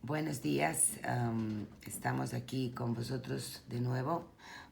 Buenos días, estamos aquí con vosotros de nuevo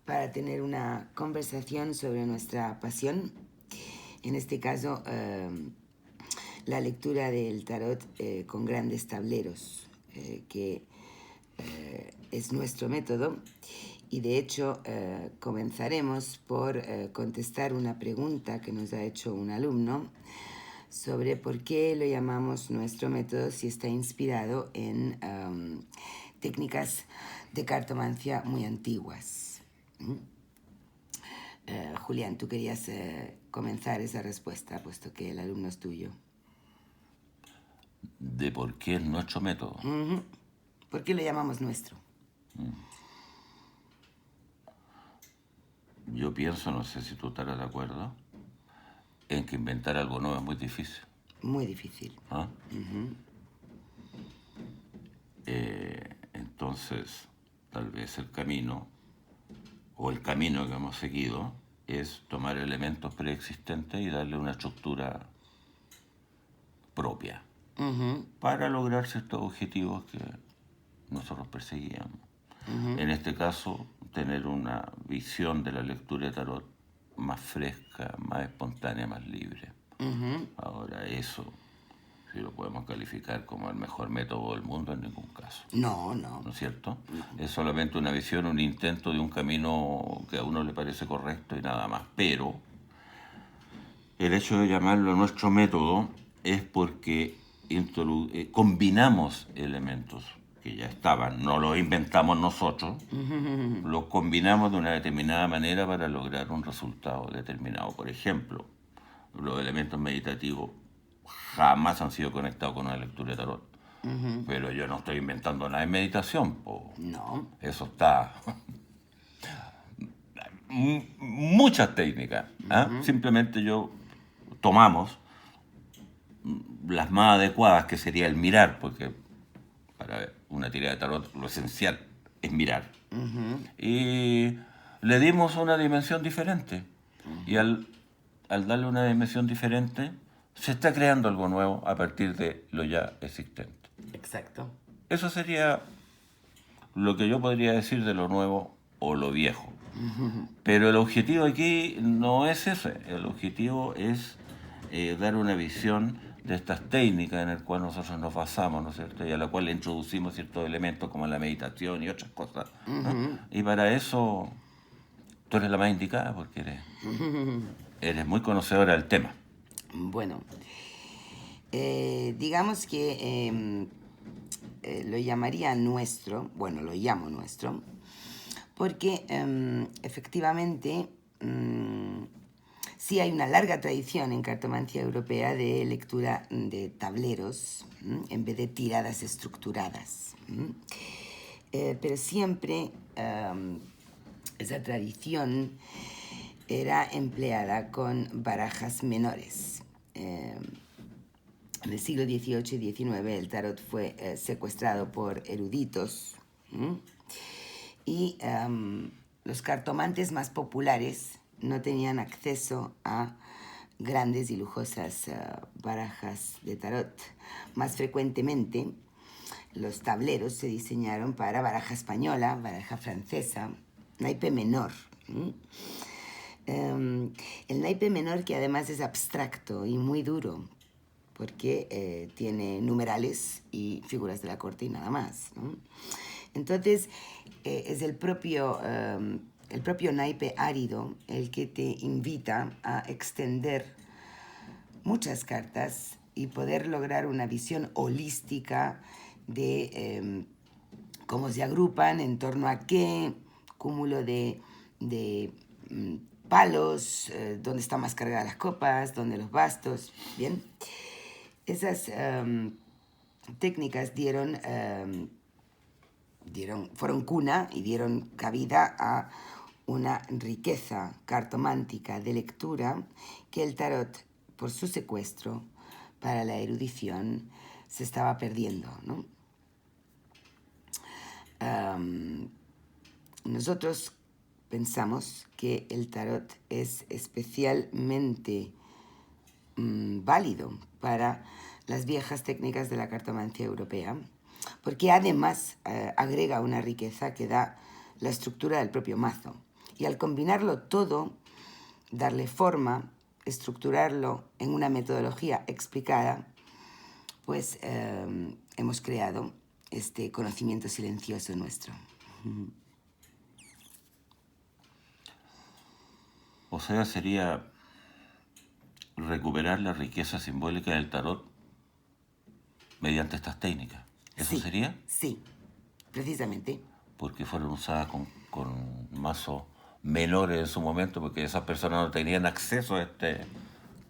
para tener una conversación sobre nuestra pasión. En este caso, la lectura del tarot con grandes tableros, que es nuestro método. Y de hecho, comenzaremos por contestar una pregunta que nos ha hecho un alumno sobre por qué lo llamamos nuestro método si está inspirado en técnicas de cartomancia muy antiguas. Julián, tú querías comenzar esa respuesta, puesto que el alumno es tuyo. ¿De por qué es nuestro método? ¿Por qué lo llamamos nuestro? Yo pienso, no sé si tú estarás de acuerdo, en que inventar algo nuevo es muy difícil. Muy difícil. ¿Ah? Entonces, tal vez el camino, o el camino que hemos seguido, es tomar elementos preexistentes y darle una estructura propia para lograr ciertos objetivos que nosotros perseguíamos. En este caso, tener una visión de la lectura de tarot más fresca, más espontánea, más libre. Ahora, eso, si lo podemos calificar como el mejor método del mundo, en ningún caso. No. ¿No es cierto? Es solamente una visión, un intento de un camino que a uno le parece correcto y nada más. Pero el hecho de llamarlo nuestro método es porque combinamos elementos que ya estaban, no los inventamos nosotros, los combinamos de una determinada manera para lograr un resultado determinado. Por ejemplo, los elementos meditativos jamás han sido conectados con una lectura de tarot. Pero yo no estoy inventando nada en meditación, po. No. Eso está. Muchas técnicas. Simplemente tomamos las más adecuadas, que sería el mirar, porque para una tirada de tarot lo esencial es mirar. Y le dimos una dimensión diferente. Y al darle una dimensión diferente, se está creando algo nuevo a partir de lo ya existente. Exacto. Eso sería lo que yo podría decir de lo nuevo o lo viejo. Pero el objetivo aquí no es ese. El objetivo es dar una visión de estas técnicas en las cuales nosotros nos basamos, ¿no es cierto? Y a la cual le introducimos ciertos elementos como la meditación y otras cosas, ¿no? Y para eso tú eres la más indicada porque eres muy conocedora del tema. Bueno, digamos que lo llamaría nuestro, bueno, lo llamo nuestro, porque efectivamente sí hay una larga tradición en cartomancia europea de lectura de tableros en vez de tiradas estructuradas. Pero siempre esa tradición era empleada con barajas menores. En el siglo XVIII y XIX el tarot fue secuestrado por eruditos y los cartomantes más populares no tenían acceso a grandes y lujosas barajas de tarot. Más frecuentemente los tableros se diseñaron para baraja española, baraja francesa, naipe menor. El naipe menor, que además es abstracto y muy duro, porque tiene numerales y figuras de la corte y nada más, ¿no? Entonces, es el propio naipe árido el que te invita a extender muchas cartas y poder lograr una visión holística de cómo se agrupan, en torno a qué cúmulo de palos, dónde están más cargadas las copas, dónde los bastos, ¿bien? Esas técnicas fueron cuna y dieron cabida a una riqueza cartomántica de lectura que el tarot, por su secuestro para la erudición, se estaba perdiendo, ¿no? Nosotros pensamos que el tarot es especialmente válido para las viejas técnicas de la cartomancia europea, porque además agrega una riqueza que da la estructura del propio mazo. Y al combinarlo todo, darle forma, estructurarlo en una metodología explicada, pues hemos creado este conocimiento silencioso nuestro. O sea, sería recuperar la riqueza simbólica del tarot mediante estas técnicas. ¿Eso Sí, sería? sí, precisamente. Porque fueron usadas con mazos menores en su momento, porque esas personas no tenían acceso a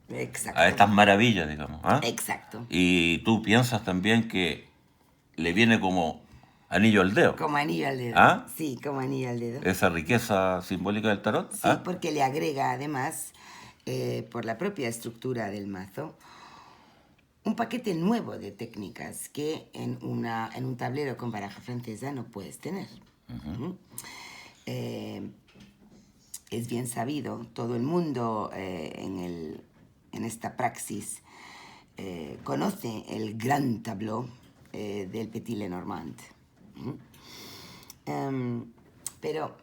Exacto, estas maravillas, digamos. ¿Ah? exacto. Y tú piensas también que le viene como anillo al dedo. Como anillo al dedo. ¿Ah? Sí, como anillo al dedo. Esa riqueza simbólica del tarot. Sí, ¿Ah? porque le agrega además, por la propia estructura del mazo, un paquete nuevo de técnicas que en un tablero con baraja francesa no puedes tener. ¿Mm? Es bien sabido, todo el mundo en esta praxis conoce el gran tableau del Petit Lenormand. Pero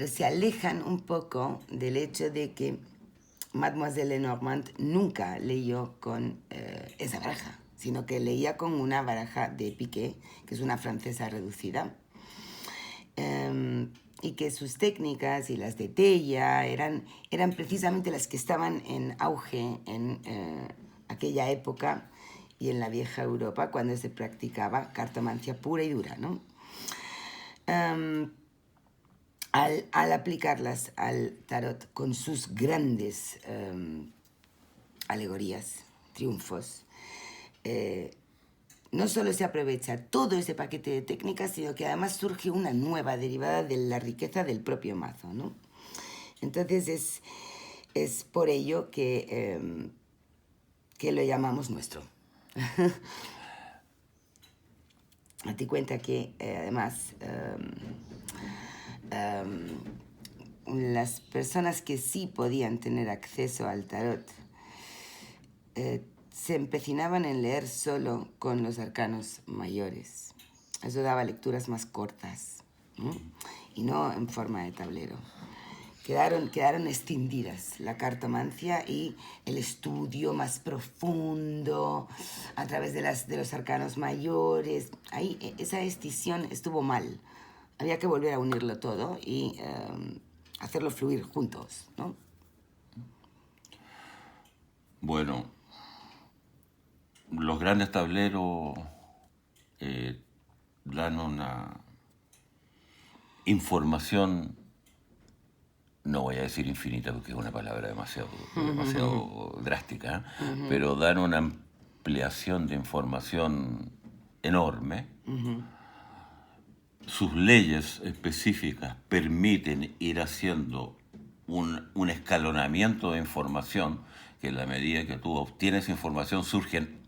se alejan un poco del hecho de que Mademoiselle Lenormand nunca leyó con esa baraja, sino que leía con una baraja de piqué, que es una francesa reducida, y que sus técnicas y las de Tella eran precisamente las que estaban en auge en aquella época y en la vieja Europa, cuando se practicaba cartomancia pura y dura, ¿no? Al aplicarlas al tarot con sus grandes alegorías, triunfos, no solo se aprovecha todo ese paquete de técnicas, sino que además surge una nueva derivada de la riqueza del propio mazo, ¿no? Entonces es por ello que lo llamamos nuestro. Date cuenta que además las personas que sí podían tener acceso al tarot se empecinaban en leer solo con los arcanos mayores. Eso daba lecturas más cortas, ¿no? Y no en forma de tablero. Quedaron extinguidas la cartomancia y el estudio más profundo a través de los arcanos mayores. Ahí esa escisión estuvo mal. Había que volver a unirlo todo y hacerlo fluir juntos, ¿no? Bueno, los grandes tableros dan una información, no voy a decir infinita porque es una palabra demasiado drástica, pero dan una ampliación de información enorme. Sus leyes específicas permiten ir haciendo un escalonamiento de información, que en la medida que tú obtienes información surgen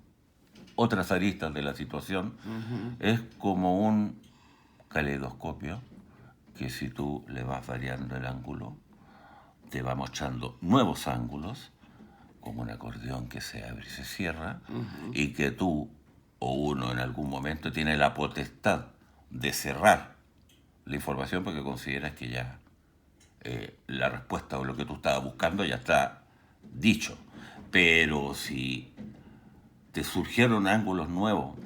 otras aristas de la situación. Es como un caleidoscopio que si tú le vas variando el ángulo, te va mostrando nuevos ángulos, como un acordeón que se abre y se cierra, y que tú o uno en algún momento tiene la potestad de cerrar la información porque consideras que ya la respuesta o lo que tú estabas buscando ya está dicho. Pero si te surgieron ángulos nuevos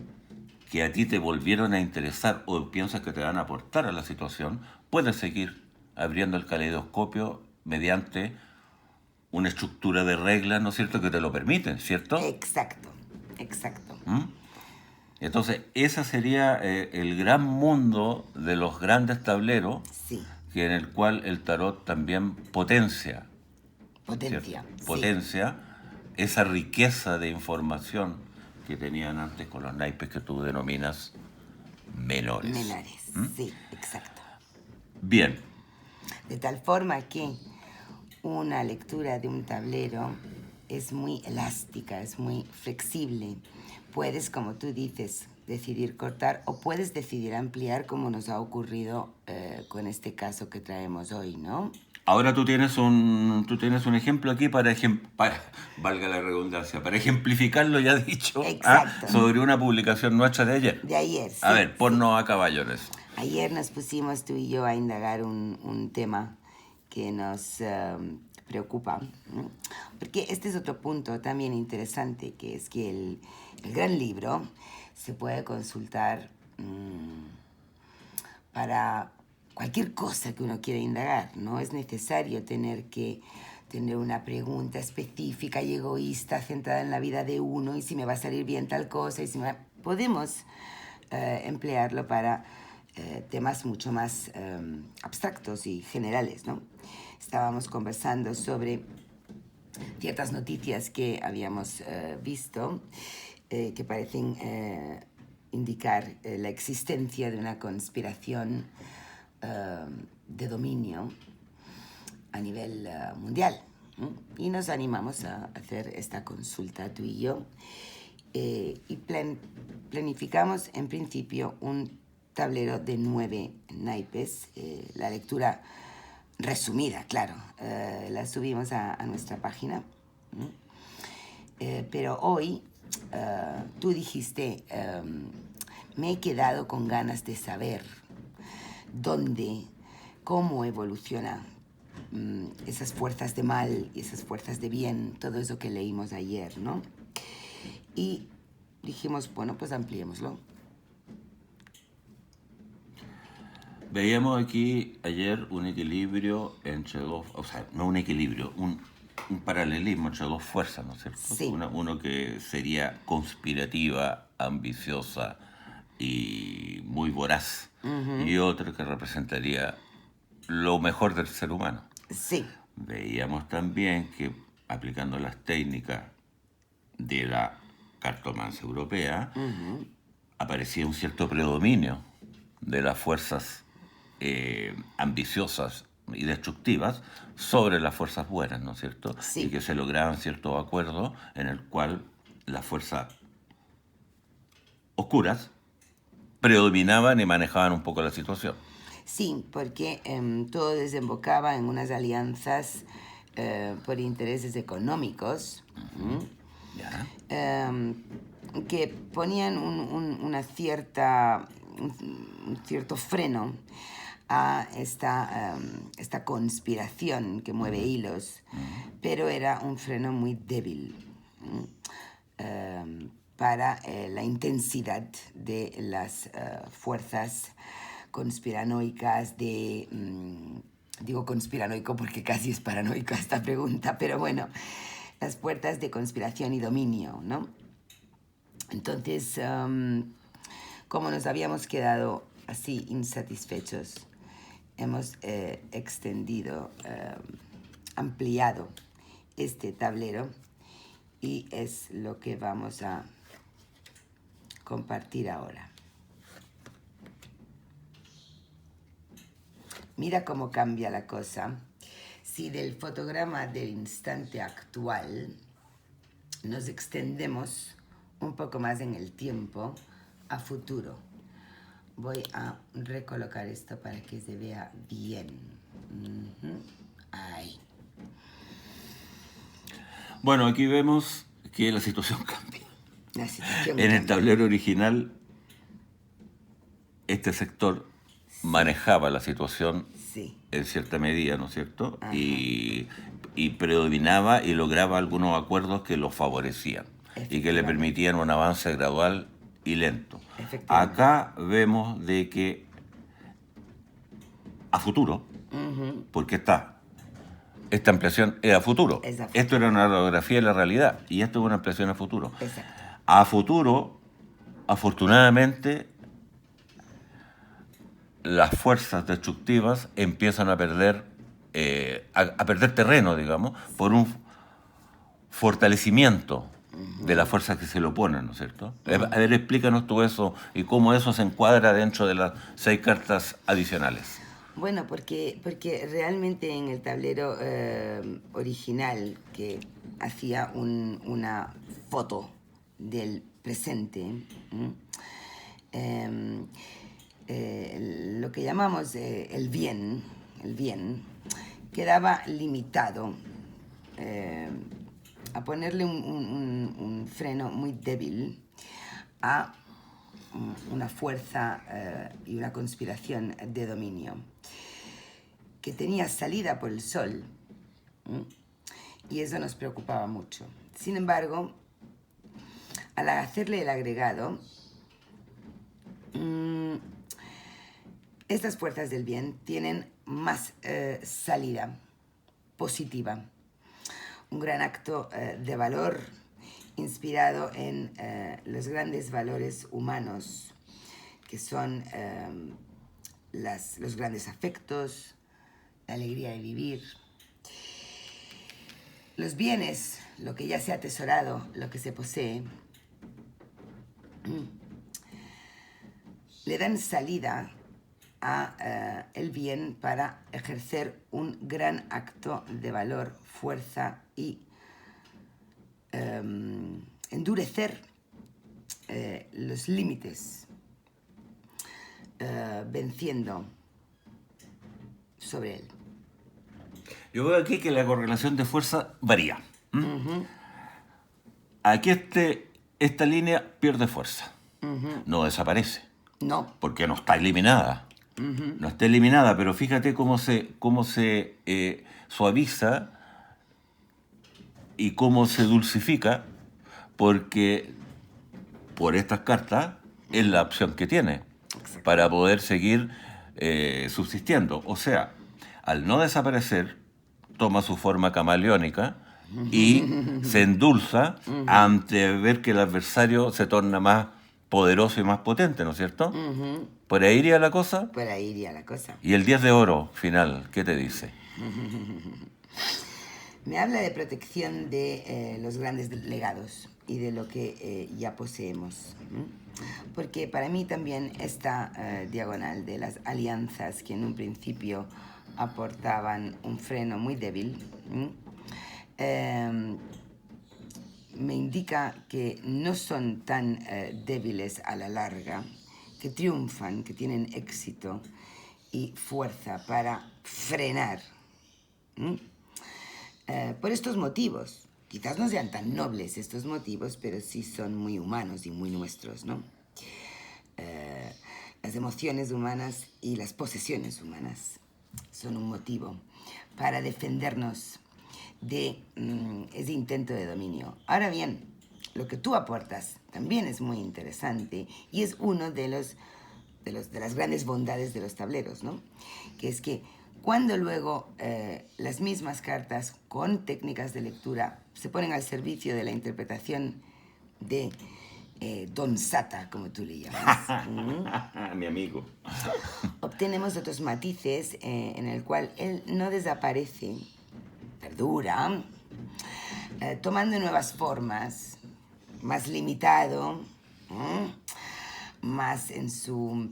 que a ti te volvieron a interesar o piensas que te van a aportar a la situación, puedes seguir abriendo el caleidoscopio mediante una estructura de reglas, ¿no es cierto?, que te lo permiten, ¿cierto? Exacto. Entonces, ese sería el gran mundo de los grandes tableros, Sí. que en el cual el tarot también potencia, Potencia. ¿cierto? Potencia esa riqueza de información que tenían antes con los naipes que tú denominas menores. Menores. Sí, exacto. Bien. De tal forma que una lectura de un tablero es muy elástica, es muy flexible. Puedes, como tú dices, decidir cortar o puedes decidir ampliar, como nos ha ocurrido con este caso que traemos hoy, ¿no? Ahora tú tienes un ejemplo aquí valga la redundancia, para ejemplificar lo ya dicho, Exacto. sobre una publicación nuestra de ayer. De ayer, sí. A ver, Sí. ponnos a caballo en eso. Ayer nos pusimos tú y yo a indagar un tema que nos preocupa, ¿no? Porque este es otro punto también interesante, que es que el gran libro se puede consultar para cualquier cosa que uno quiera indagar. No es necesario tener que tener una pregunta específica y egoísta centrada en la vida de uno y si me va a salir bien tal cosa y si podemos emplearlo para temas mucho más abstractos y generales, ¿no? Estábamos conversando sobre ciertas noticias que habíamos visto que parecen indicar la existencia de una conspiración de dominio a nivel mundial. Y nos animamos a hacer esta consulta tú y yo y planificamos en principio un tablero de 9 naipes. La lectura resumida, claro, la subimos a nuestra página. Pero hoy tú dijiste, me he quedado con ganas de saber cómo evoluciona esas fuerzas de mal y esas fuerzas de bien, todo eso que leímos ayer, ¿no? Y dijimos, bueno, pues ampliémoslo. Veíamos aquí ayer un equilibrio entre dos, o sea, no un equilibrio, un paralelismo entre dos fuerzas, ¿no es cierto? Sí. Uno que sería conspirativa, ambiciosa y muy voraz, y otro que representaría lo mejor del ser humano. Sí. Veíamos también que aplicando las técnicas de la cartomancia europea, aparecía un cierto predominio de las fuerzas ambiciosas y destructivas sobre las fuerzas buenas, ¿no es cierto? Sí. Y que se lograban ciertos acuerdos en el cual las fuerzas oscuras predominaban y manejaban un poco la situación. Sí, porque todo desembocaba en unas alianzas por intereses económicos. ¿Ya? Que ponían un cierto freno a esta conspiración que mueve hilos, pero era un freno muy débil para la intensidad de las fuerzas conspiranoicas digo conspiranoico porque casi es paranoica esta pregunta, pero bueno, las puertas de conspiración y dominio, ¿no? Entonces, como nos habíamos quedado así insatisfechos, hemos extendido, ampliado este tablero y es lo que vamos a compartir ahora. Mira cómo cambia la cosa. Si del fotograma del instante actual nos extendemos un poco más en el tiempo a futuro. Voy a recolocar esto para que se vea bien. Ahí. Bueno, aquí vemos que la situación cambia. La situación En el cambia. tablero original, este sector manejaba la situación Sí. en cierta medida, ¿no es cierto? Y predominaba y lograba algunos acuerdos que lo favorecían y que le permitían un avance gradual y lento. Acá vemos de que a futuro, porque esta ampliación es a futuro. Esto era una radiografía de la realidad y esto es una ampliación a futuro. Exacto. A futuro, afortunadamente, las fuerzas destructivas empiezan a perder terreno, digamos, por un fortalecimiento de las fuerzas que se le oponen, ¿no es cierto? A ver, explícanos tú eso y cómo eso se encuadra dentro de las 6 cartas adicionales. Bueno, porque realmente en el tablero original que hacía una foto del presente, lo que llamamos el bien, quedaba limitado a ponerle un freno muy débil a una fuerza y una conspiración de dominio que tenía salida por el Sol, y eso nos preocupaba mucho. Sin embargo, al hacerle el agregado, estas fuerzas del bien tienen más salida positiva, un gran acto de valor inspirado en los grandes valores humanos, que son los grandes afectos, la alegría de vivir. Los bienes, lo que ya se ha atesorado, lo que se posee, le dan salida a el bien para ejercer un gran acto de valor, fuerza y endurecer los límites, venciendo sobre él. Yo veo aquí que la correlación de fuerza varía. Aquí esta línea pierde fuerza. No desaparece. No. Porque no está eliminada. No está eliminada, pero fíjate cómo se suaviza y cómo se dulcifica, porque por estas cartas es la opción que tiene para poder seguir subsistiendo. O sea, al no desaparecer, toma su forma camaleónica y se endulza ante ver que el adversario se torna más poderoso y más potente, ¿no es cierto? ¿Por ahí iría la cosa? Por ahí iría la cosa. Y el 10 de oro final, ¿qué te dice? Me habla de protección de los grandes legados y de lo que ya poseemos. Porque para mí también esta diagonal de las alianzas, que en un principio aportaban un freno muy débil, me indica que no son tan débiles a la larga, que triunfan, que tienen éxito y fuerza para frenar. Por estos motivos, quizás no sean tan nobles estos motivos, pero sí son muy humanos y muy nuestros, ¿no? Las emociones humanas y las posesiones humanas son un motivo para defendernos de ese intento de dominio. Ahora bien, lo que tú aportas también es muy interesante y es uno de las grandes bondades de los tableros, ¿no? Que es que cuando luego las mismas cartas con técnicas de lectura se ponen al servicio de la interpretación de Don Sata, como tú le llamas, Mi amigo. obtenemos otros matices en el cual él no desaparece, perdura, tomando nuevas formas, más limitado, más en su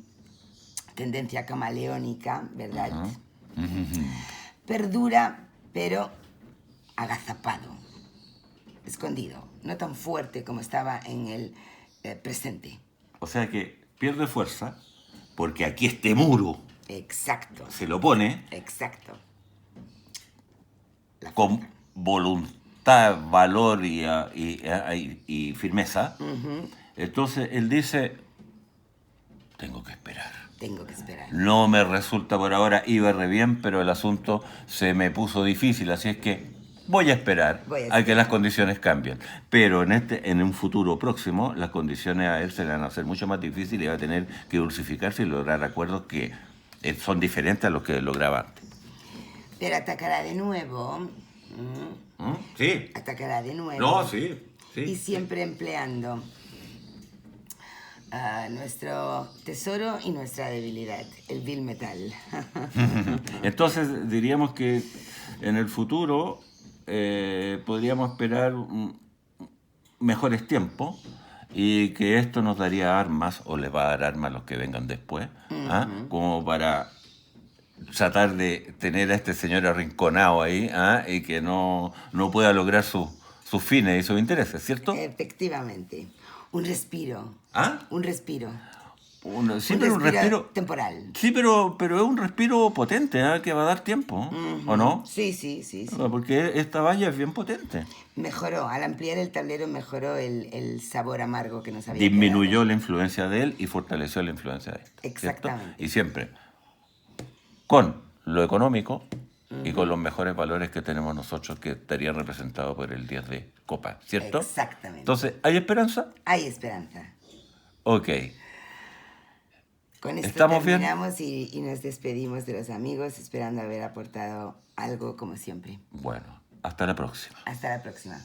tendencia camaleónica, ¿verdad? Perdura, pero agazapado, escondido, no tan fuerte como estaba en el presente. O sea que pierde fuerza porque aquí este muro Exacto. se lo pone Exacto. con voluntad, valor y firmeza. Entonces él dice, tengo que esperar. Tengo que esperar. No me resulta por ahora, iba re bien, pero el asunto se me puso difícil, así es que voy a esperar a que las condiciones cambien. Pero en un futuro próximo, las condiciones a él se le van a hacer mucho más difíciles y va a tener que dulcificarse y lograr acuerdos que son diferentes a los que lograba antes. Pero atacará de nuevo. Sí. Atacará de nuevo. No, sí. Y siempre empleando nuestro tesoro y nuestra debilidad, el vil metal. Entonces diríamos que en el futuro podríamos esperar mejores tiempos y que esto nos daría armas o les va a dar armas a los que vengan después, como para tratar de tener a este señor arrinconado ahí y que no pueda lograr sus fines y sus intereses, ¿cierto? Efectivamente. Un respiro. ¿Ah? Un respiro. Sí, pero un respiro temporal. Sí, pero es un respiro potente, ¿eh? Que va a dar tiempo, ¿o no? Sí, sí, sí, sí. Porque esta valla es bien potente. Mejoró, al ampliar el tablero mejoró el sabor amargo que nos había Disminuyó quedado. la influencia de él y fortaleció la influencia de este. Exactamente. ¿Cierto? Y siempre con lo económico y con los mejores valores que tenemos nosotros, que estaría representado por el 10 de copa, ¿cierto? Exactamente. Entonces, ¿hay esperanza? Hay esperanza. Ok. Con esto ¿Estamos bien? terminamos y nos despedimos de los amigos, esperando haber aportado algo como siempre. Bueno, hasta la próxima. Hasta la próxima.